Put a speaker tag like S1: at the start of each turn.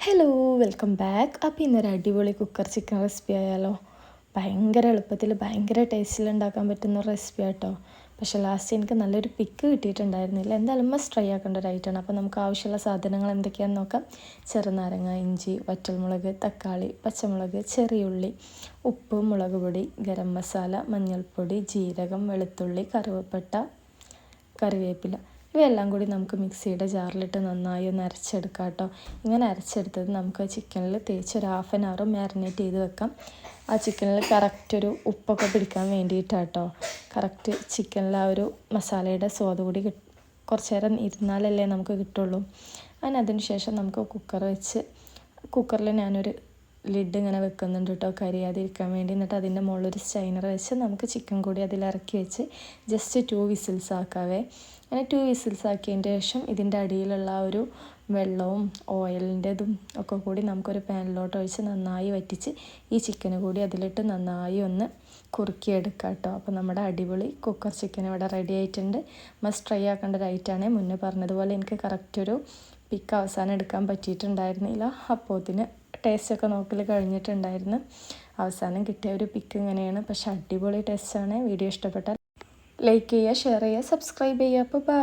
S1: Hello welcome back. അപ്പോൾ ഇന്നൊരു അടിപൊളി കുക്കർ ചിക്കൻ റെസിപ്പി ആയാലോ. ഭയങ്കര എളുപ്പത്തിൽ ഭയങ്കര ടേസ്റ്റിൽ ഉണ്ടാക്കാൻ പറ്റുന്ന റെസിപ്പി ആട്ടോ. പക്ഷേ ലാസ്റ്റ് എനിക്ക് നല്ലൊരു പിക്ക് കിട്ടിയിട്ടുണ്ടായിരുന്നില്ല. എന്തായാലും മസ്റ്റ് ട്രൈ ആക്കേണ്ട ഒരു ഐറ്റമാണ്. അപ്പോൾ നമുക്ക് ആവശ്യമുള്ള സാധനങ്ങൾ എന്തൊക്കെയാണെന്ന് നോക്കാം. ചെറുനാരങ്ങ, ഇഞ്ചി, വറ്റൽമുളക്, തക്കാളി, പച്ചമുളക്, ചെറിയുള്ളി, ഉപ്പ്, മുളക് പൊടി, ഗരം മസാല, മഞ്ഞൾപ്പൊടി, ജീരകം, വെളുത്തുള്ളി, കറുവപ്പട്ട, കറിവേപ്പില. ഇവയെല്ലാം കൂടി നമുക്ക് മിക്സിയുടെ ജാറിലിട്ട് നന്നായി ഒന്ന് അരച്ചെടുക്കാം കേട്ടോ. ഇങ്ങനെ അരച്ചെടുത്തത് നമുക്ക് ചിക്കനിൽ തേച്ച് ഒരു ഹാഫ് ആൻ അവർ മാരിനേറ്റ് ചെയ്ത് വെക്കാം. ആ ചിക്കനിൽ കറക്റ്റ് ഒരു ഉപ്പൊക്കെ പിടിക്കാൻ വേണ്ടിയിട്ടാട്ടോ. കറക്റ്റ് ചിക്കനിൽ ആ ഒരു മസാലയുടെ സ്വാദ് കൂടി കുറച്ച് നേരം ഇരുന്നാലല്ലേ നമുക്ക് കിട്ടുള്ളൂ. അതിന് ശേഷം നമുക്ക് കുക്കർ വെച്ച് കുക്കറിൽ ഞാനൊരു ലിഡ് ഇങ്ങനെ വെക്കുന്നുണ്ട് കേട്ടോ, കരിയാതിരിക്കാൻ വേണ്ടി. എന്നിട്ട് അതിൻ്റെ മുകളിലൊരു സ്റ്റൈനർ വെച്ച് നമുക്ക് ചിക്കൻ കൂടി അതിലിറക്കി വെച്ച് ജസ്റ്റ് 2 വിസിൽസ് ആക്കാവേ. അങ്ങനെ 2 വിസിൽസ് ആക്കിയതിൻ്റെ ശേഷം ഇതിൻ്റെ അടിയിലുള്ള ആ ഒരു വെള്ളവും ഓയിലിൻ്റെതും ഒക്കെ കൂടി നമുക്കൊരു പാനിലോട്ട് ഒഴിച്ച് നന്നായി വറ്റിച്ച് ഈ ചിക്കന് കൂടി അതിലിട്ട് നന്നായി ഒന്ന് കുറുക്കിയെടുക്കാം കേട്ടോ. അപ്പോൾ നമ്മുടെ അടിപൊളി കുക്കർ ചിക്കൻ ഇവിടെ റെഡി ആയിട്ടുണ്ട്. മസ്റ്റ് ട്രൈ ആക്കേണ്ട ഒരു ഐറ്റമാണ്. മുന്നേ പറഞ്ഞതുപോലെ എനിക്ക് കറക്റ്റ് ഒരു പിക്ക് അവസാനം എടുക്കാൻ പറ്റിയിട്ടുണ്ടായിരുന്നില്ല. അപ്പോൾ ഇതിന് ടേസ്റ്റൊക്കെ നോക്കൽ കഴിഞ്ഞിട്ടുണ്ടായിരുന്നു. അവസാനം കിട്ടിയ ഒരു പിക്ക് ഇങ്ങനെയാണ്. പക്ഷേ അടിപൊളി ടേസ്റ്റാണ്. വീഡിയോ ഇഷ്ടപ്പെട്ടാൽ ലൈക്ക് ചെയ്യുക, ഷെയർ ചെയ്യുക, സബ്സ്ക്രൈബ് ചെയ്യുക. അപ്പോൾ ബൈ.